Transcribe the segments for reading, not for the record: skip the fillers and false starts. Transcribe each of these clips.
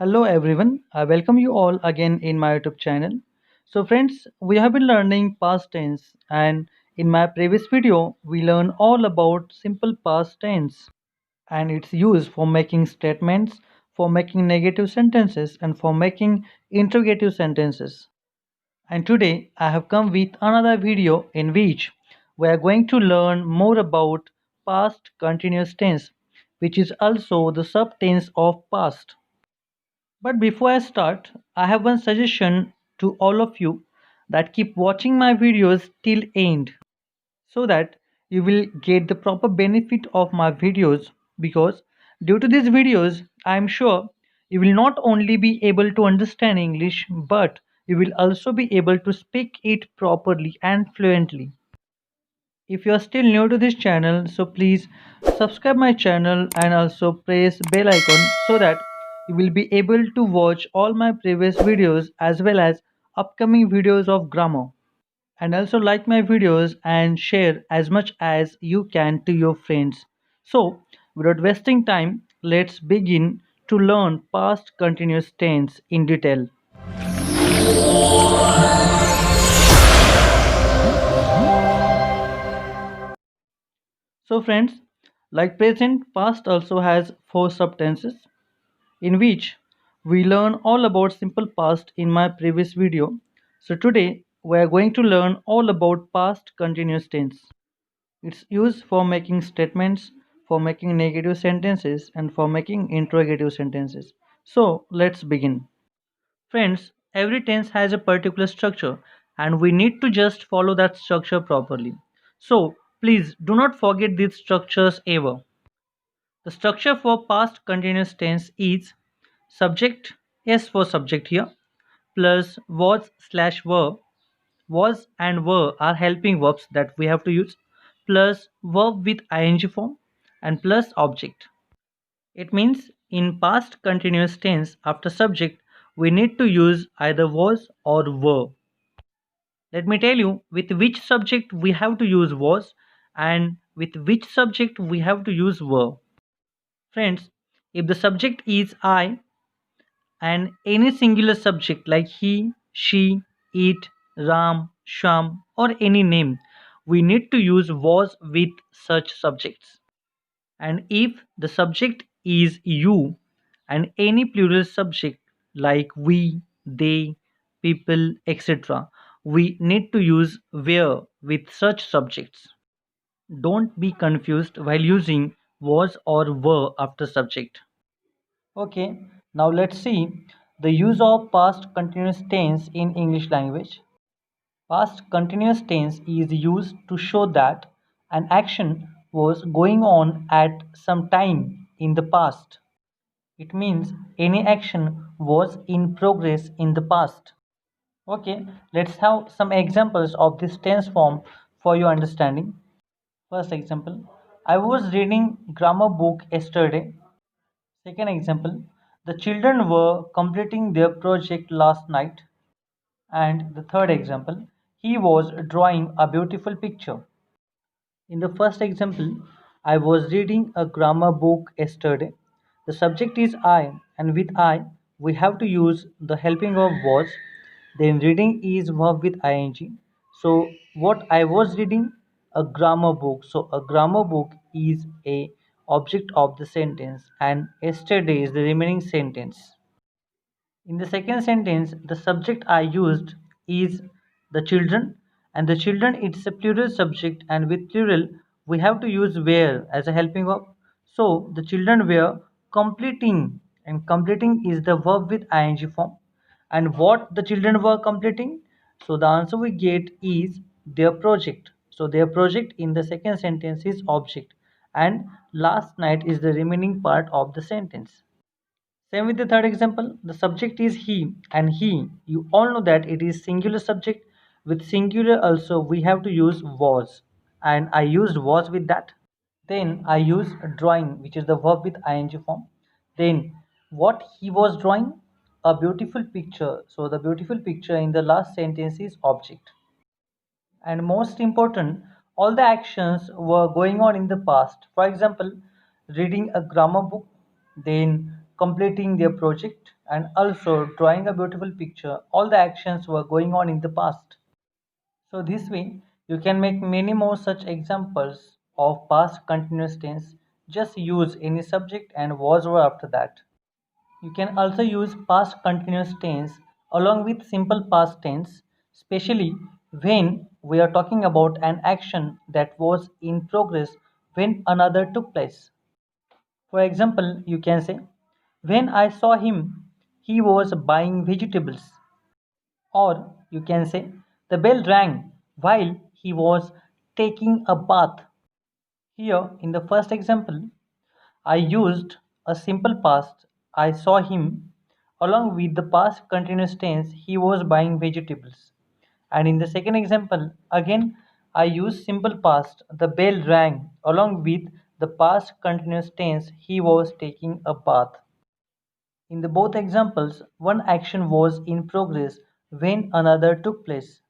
Hello everyone, I welcome you all again in my YouTube channel. So friends, we have been learning past tense and in my previous video we learned all about simple past tense and its use for making statements, for making negative sentences and for making interrogative sentences. And today I have come with another video in which we are going to learn more about past continuous tense, which is also the subtense of past. But before I start, I have one suggestion to all of you that keep watching my videos till end so that you will get the proper benefit of my videos, because due to these videos I am sure you will not only be able to understand English but you will also be able to speak it properly and fluently. If you are still new to this channel, so please subscribe my channel and also press bell icon so that you will be able to watch all my previous videos as well as upcoming videos of grammar. And also like my videos and share as much as you can to your friends. So without wasting time, let's begin to learn past continuous tense in detail. So friends, like present, past also has four subtenses in which we learn all about simple past in my previous video. So today we are going to learn all about past continuous tense. It's used for making statements, for making negative sentences and for making interrogative sentences. So let's begin. Friends, every tense has a particular structure and we need to just follow that structure properly. So please do not forget these structures ever. The structure for past continuous tense is subject, S for subject here, plus was slash were. Was and were are helping verbs that we have to use, plus verb with ing form, and plus object. It means in past continuous tense after subject we need to use either was or were. Let me tell you with which subject we have to use was and with which subject we have to use were. Friends, if the subject is I and any singular subject like he, she, it, Ram, Sham, or any name, we need to use was with such subjects. And if the subject is you and any plural subject like we, they, people, etc., we need to use where with such subjects. Don't be confused while using was or were after subject. Okay, now let's see the use of past continuous tense in English language. Past continuous tense is used to show that an action was going on at some time in the past. It means any action was in progress in the past. Okay, let's have some examples of this tense form for your understanding. First example, I was reading grammar book yesterday. Second example, the children were completing their project last night. And the third example, he was drawing a beautiful picture. In the first example, I was reading a grammar book yesterday. The subject is I, and with I, we have to use the helping of was. Then reading is verb with ing. So what I was reading? A grammar book. So a grammar book is a object of the sentence, and yesterday is the remaining sentence. In the second sentence, the subject I used is the children, and the children it's a plural subject, and with plural we have to use were as a helping verb. So the children were completing, and completing is the verb with ing form. And what the children were completing? So the answer we get is their project. So their project in the second sentence is object, and last night is the remaining part of the sentence. Same with the third example. The subject is he, and he, you all know that it is singular subject. With singular also we have to use was, and I used was with that. Then I use drawing, which is the verb with ing form. Then what he was drawing? A beautiful picture. So the beautiful picture in the last sentence is object. And most important, all the actions were going on in the past. For example, reading a grammar book, then completing their project, and also drawing a beautiful picture. All the actions were going on in the past. So this way, you can make many more such examples of past continuous tense. Just use any subject and was or after that. You can also use past continuous tense along with simple past tense, especially when we are talking about an action that was in progress when another took place. For example, you can say, when I saw him, he was buying vegetables. Or you can say, the bell rang while he was taking a bath. Here, in the first example, I used a simple past. I saw him along with the past continuous tense. He was buying vegetables. And in the second example, again, I used simple past. The bell rang along with the past continuous tense. He was taking a bath. In the both examples, one action was in progress when another took place.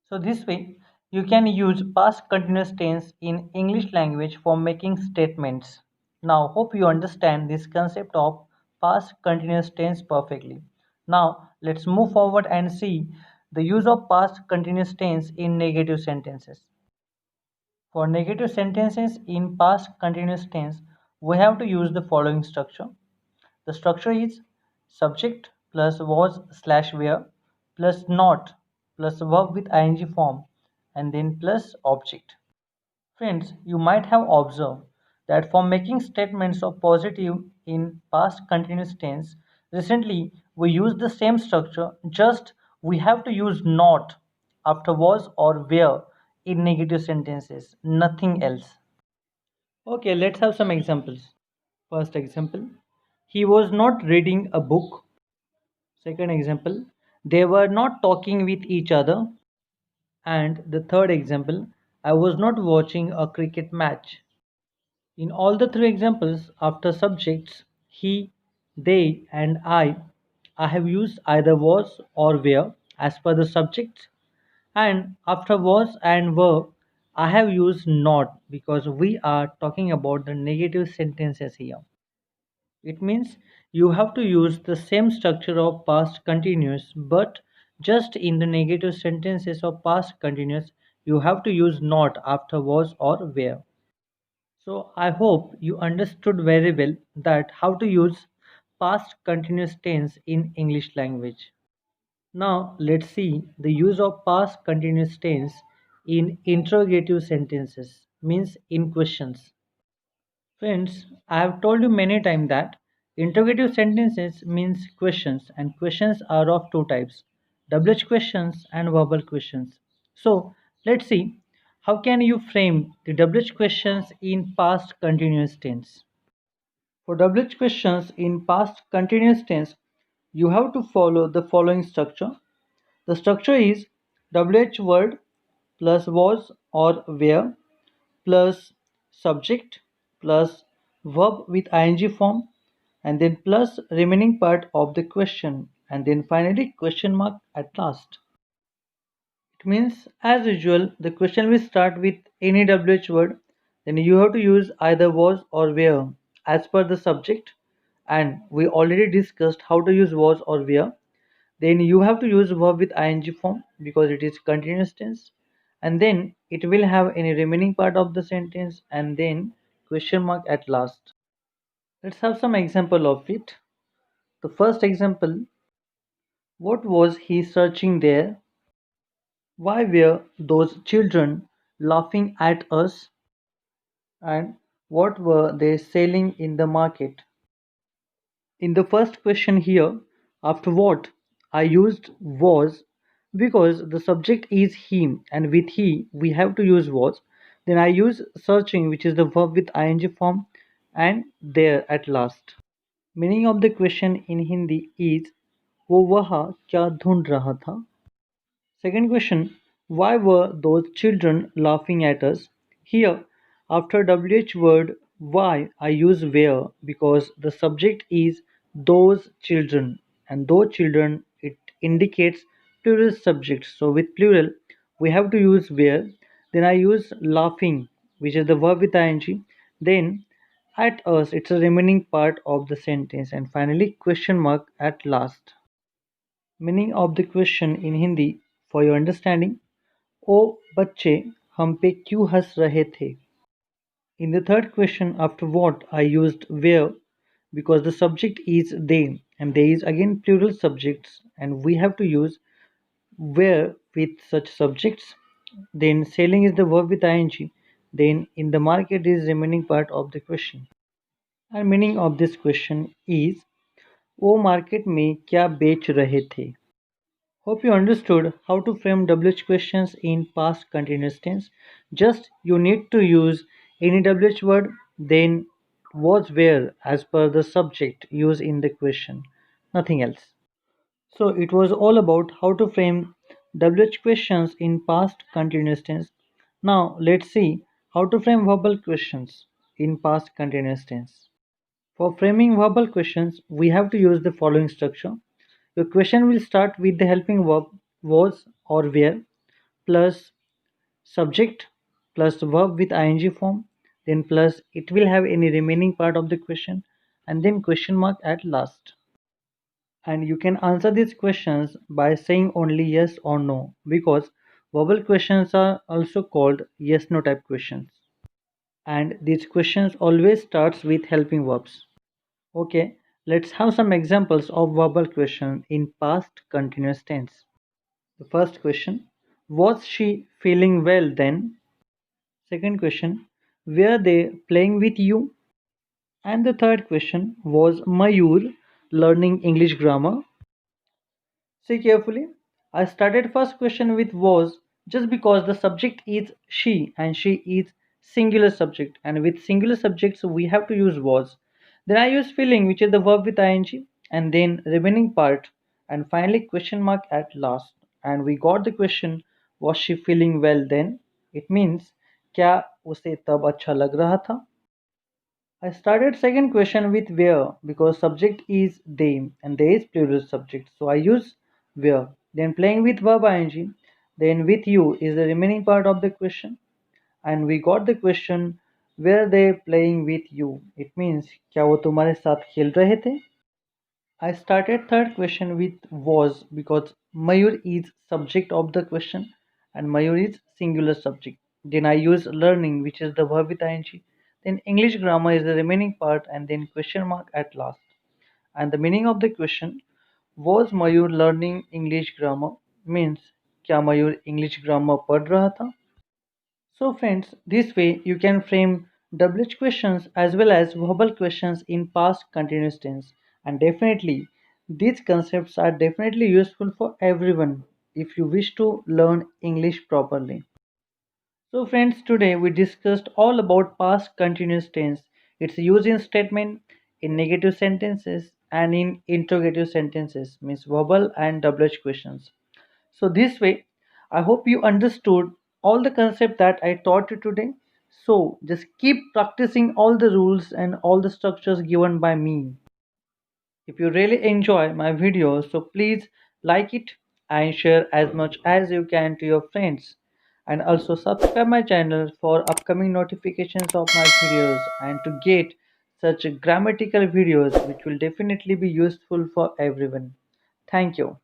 So this way, you can use past continuous tense in English language for making statements. Now, hope you understand this concept of past continuous tense perfectly. Now, let's move forward and see the use of past continuous tense in negative sentences. For negative sentences in past continuous tense, we have to use the following structure. The structure is subject plus was slash were plus not plus verb with ing form and then plus object. Friends, you might have observed that for making statements of positive in past continuous tense, recently we use the same structure, just we have to use not after was or were in negative sentences, nothing else. Okay, let's have some examples. First example, he was not reading a book. Second example, they were not talking with each other. And the third example, I was not watching a cricket match. In all the three examples, after subjects he, they, and I have used either was or were as per the subjects, and after was and were, I have used not because we are talking about the negative sentences here. It means you have to use the same structure of past continuous, but just in the negative sentences of past continuous, you have to use not after was or were. So I hope you understood very well that how to use past continuous tense in English language. Now let's see the use of past continuous tense in interrogative sentences, means in questions. Friends, I have told you many times that interrogative sentences means questions, and questions are of two types, WH questions and verbal questions. So let's see how can you frame the WH questions in past continuous tense. For WH questions in past continuous tense, you have to follow the following structure. The structure is WH word plus was or were plus subject plus verb with ing form and then plus remaining part of the question and then finally question mark at last. It means as usual the question will start with any WH word, then you have to use either was or were as per the subject, and we already discussed how to use was or were. Then you have to use verb with ing form because it is continuous tense, and then it will have any remaining part of the sentence and then question mark at last. Let's have some example of it. The first example, what was he searching there? Why were those children laughing at us? And what were they selling in the market? In the first question here, after what, I used was because the subject is he and with he we have to use was. Then I use searching, which is the verb with ing form, and there at last. Meaning of the question in Hindi is वो वहाँ क्या ढूंढ रहा था? Second question, why were those children laughing at us? Here, after WH word why, I use where because the subject is those children, and those children it indicates plural subject. So with plural, we have to use where. Then I use laughing, which is the verb with ing. Then At us, it's a remaining part of the sentence. And finally, question mark at last. Meaning of the question in Hindi for your understanding. ओ बच्चे हम पे क्यों हंस रहे थे? In the third question, after what, I used where because the subject is they and there is again plural subjects and we have to use where with such subjects. Then selling is the verb with ing. Then in the market is remaining part of the question. And meaning of this question is वो market में क्या बेच रहे थे? Hope you understood how to frame WH questions in past continuous tense. Just you need to use any WH word, then was where as per the subject used in the question. Nothing else. So it was all about how to frame WH questions in past continuous tense. Now let's see how to frame verbal questions in past continuous tense. For framing verbal questions, we have to use the following structure. Your question will start with the helping verb was or were plus subject plus verb with ing form, then plus it will have any remaining part of the question and then question mark at last. And you can answer these questions by saying only yes or no because verbal questions are also called yes no type questions. And these questions always starts with helping verbs. Okay, let's have some examples of verbal questions in past continuous tense. The first question, was she feeling well then? Second question, were they playing with you? And the third question, was Mayur learning English grammar? See carefully. I started first question with was just because the subject is she and she is singular subject and with singular subjects we have to use was. Then I use feeling which is the verb with ing and then remaining part and finally question mark at last and we got the question was she feeling well then? It means क्या उसे तब अच्छा लग रहा था? I started second question with where because subject is they and there is plural subject. So I use where. Then playing with verb ing. Then with you is the remaining part of the question. And we got the question were they playing with you? It means क्या वो तुम्हारे साथ खेल रहे थे? I started third question with was because Mayur is subject of the question and Mayur is singular subject. Then I use learning which is the verb with ing. Then English grammar is the remaining part and then question mark at last. And the meaning of the question was Mayur learning English grammar means क्या मयूर English grammar पढ़ रहा था? So friends, this way you can frame WH questions as well as verbal questions in past continuous tense. And definitely, these concepts are definitely useful for everyone if you wish to learn English properly. So friends, today we discussed all about past continuous tense, its use in statement, in negative sentences and in interrogative sentences, means verbal and WH questions. So this way, I hope you understood all the concept that I taught you today. So just keep practicing all the rules and all the structures given by me. If you really enjoy my videos, so please like it and share as much as you can to your friends. And also subscribe my channel for upcoming notifications of my videos and to get such grammatical videos which will definitely be useful for everyone. Thank you.